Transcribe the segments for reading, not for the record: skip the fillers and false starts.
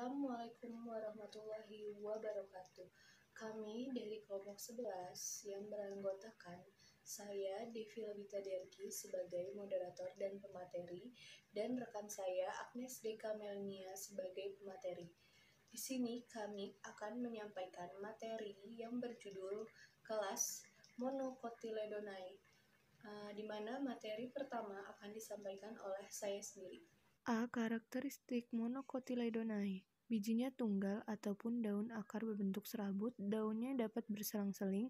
Assalamualaikum warahmatullahi wabarakatuh. Kami dari kelompok 11 yang beranggotakan saya Devi Labita Derki sebagai moderator dan pemateri dan rekan saya Agnes Deka Melnia sebagai pemateri. Di sini kami akan menyampaikan materi yang berjudul kelas Monocotyledonai, di mana materi pertama akan disampaikan oleh saya sendiri. A. Karakteristik Monocotyledonai. Bijinya tunggal ataupun daun akar berbentuk serabut, daunnya dapat berselang-seling,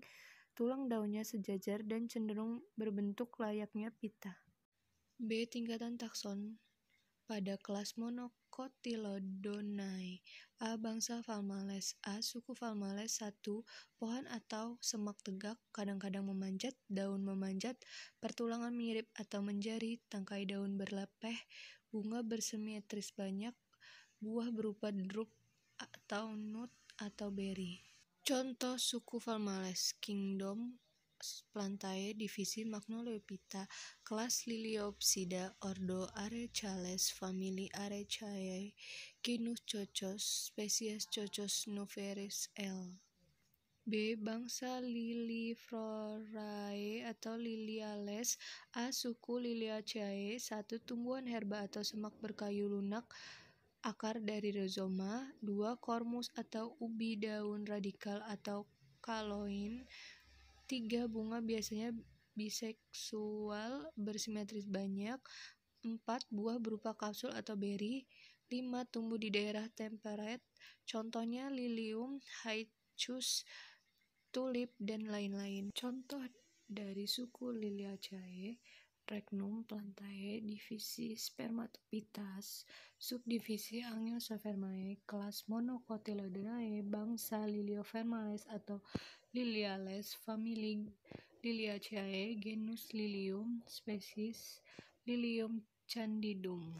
tulang daunnya sejajar dan cenderung berbentuk layaknya pita. B. Tingkatan takson pada kelas Monocotyledonai. A. Bangsa Phalmales. A. Suku Phalmales 1. Pohon atau semak tegak, kadang-kadang memanjat, daun memanjat, pertulangan mirip atau menjari, tangkai daun berlepeh, bunga bersimetris banyak, buah berupa drup atau nut atau beri. Contoh suku Phalmales: Kingdom Plantae, divisi Magnoliophyta, kelas Liliopsida, ordo Arecales, famili Arecaceae, genus Cocos, spesies Cocos nuferus L. B. Bangsa Liliflorae atau Liliales. A. Suku Liliaceae 1. Tumbuhan herba atau semak berkayu lunak, akar dari rizoma. 2. Kormus atau ubi, daun radikal atau kaloin. 3. Bunga biasanya biseksual, bersimetris banyak. 4. Buah berupa kapsul atau beri. 5. Tumbuh di daerah temperate, contohnya Lilium haicus, tulip, dan lain-lain. Contoh dari suku Liliaceae: Regnum Plantae, divisi Spermatophytas, subdivisi Angiospermae, kelas Monocotyledonai, bangsa Liliopharmales atau Liliales, famili Liliaceae, genus Lilium, spesies Lilium candidum.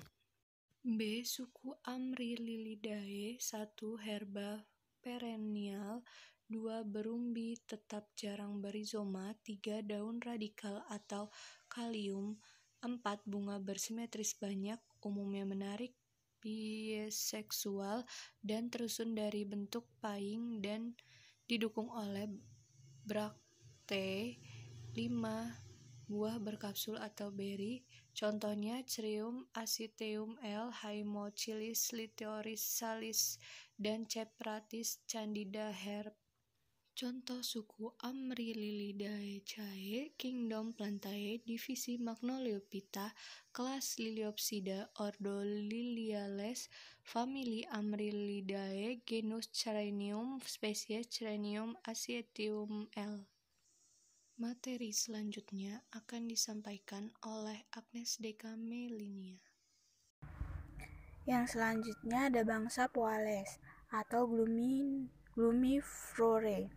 B. Suku Amryllidae 1. Herba perennial. 2. Berumbi tetap jarang berizoma. 3. Daun radikal atau kalium. 4. Bunga bersimetris banyak, umumnya menarik, biseksual, dan tersusun dari bentuk paying dan didukung oleh brakte. 5. Buah berkapsul atau beri, contohnya Cerium acetium L, Haemochiliis lithioris salis, dan Cepratis candida Herb. Contoh suku Amryllidae cae: Kingdom Plantae, divisi Magnoliophyta, kelas Liliopsida, ordo Liliales, famili Amryllidae, genus Cerenium, spesies Cerenium acetium L. Materi selanjutnya akan disampaikan oleh Agnes Deka Melnia. Yang selanjutnya ada bangsa Poales atau Glumiflorae,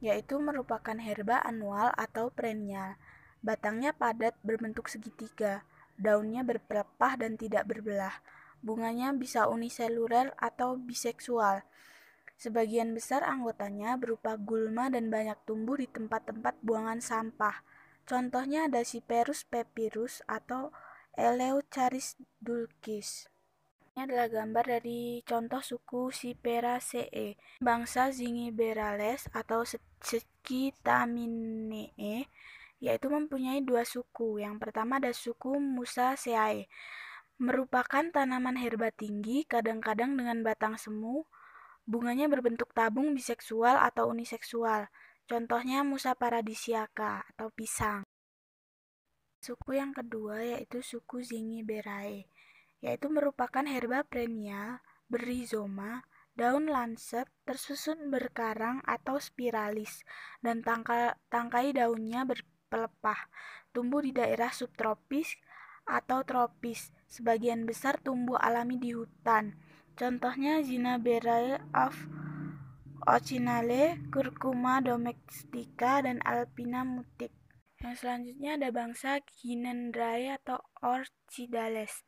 yaitu merupakan herba anual atau perennial. Batangnya padat berbentuk segitiga, daunnya berpelepah dan tidak berbelah. Bunganya bisa uniseluler atau biseksual. Sebagian besar anggotanya berupa gulma dan banyak tumbuh di tempat-tempat buangan sampah. Contohnya ada Cyperus papyrus atau Eleucharis dulcis. Ini adalah gambar dari contoh suku Cyperaceae. Bangsa Zingiberales atau Scitaminae, yaitu mempunyai dua suku. Yang pertama ada suku Musaceae, merupakan tanaman herba tinggi, kadang-kadang dengan batang semu. Bunganya berbentuk tabung biseksual atau uniseksual. Contohnya Musa paradisiaca atau pisang. Suku yang kedua yaitu suku Zingiberae, yaitu merupakan herba perennial, berizoma, daun lancet, tersusun berkarang atau spiralis, dan tangkai daunnya berpelepah. Tumbuh di daerah subtropis atau tropis. Sebagian besar tumbuh alami di hutan. Contohnya Zinaberae officinale, Curcuma domestica, dan Alpina mutic. Yang selanjutnya ada bangsa Gynandrae atau Orchidales,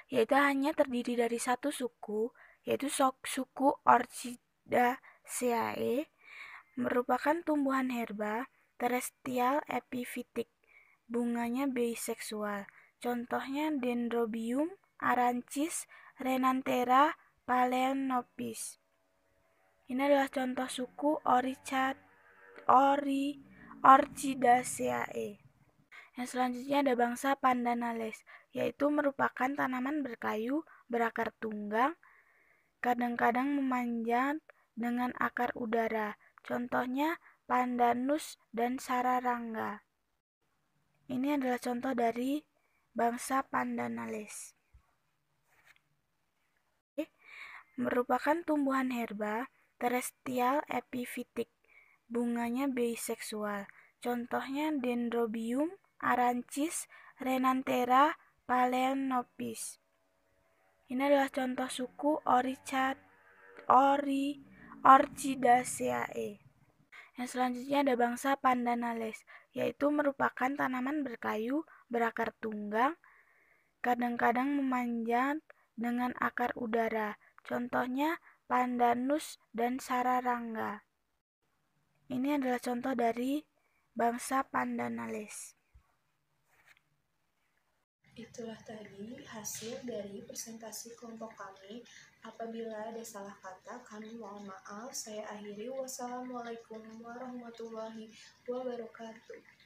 yaitu hanya terdiri dari satu suku, yaitu suku Orchidaceae, merupakan tumbuhan herba terrestrial epifytik. Bunganya biseksual. Contohnya Dendrobium, Arancis, Renanthera, Phalaenopsis. Ini adalah contoh suku Orchidaceae. Yang selanjutnya ada bangsa Pandanales, yaitu merupakan tanaman berkayu, berakar tunggang, kadang-kadang memanjat dengan akar udara. Contohnya Pandanus dan Sararangga. Ini adalah contoh dari bangsa Pandanales. Merupakan tumbuhan herba terrestrial epifitik. Bunganya biseksual. Contohnya Dendrobium, Arancis, Renanthera, Phalaenopsis. Ini adalah contoh suku Orchidaceae. Yang selanjutnya ada bangsa Pandanales, yaitu merupakan tanaman berkayu, berakar tunggang, kadang-kadang memanjat dengan akar udara. Contohnya Pandanus dan Sararangga. Ini adalah contoh dari bangsa Pandanales. Itulah tadi hasil dari presentasi kelompok kami. Apabila ada salah kata, kami mohon maaf. Saya akhiri. Wassalamualaikum warahmatullahi wabarakatuh.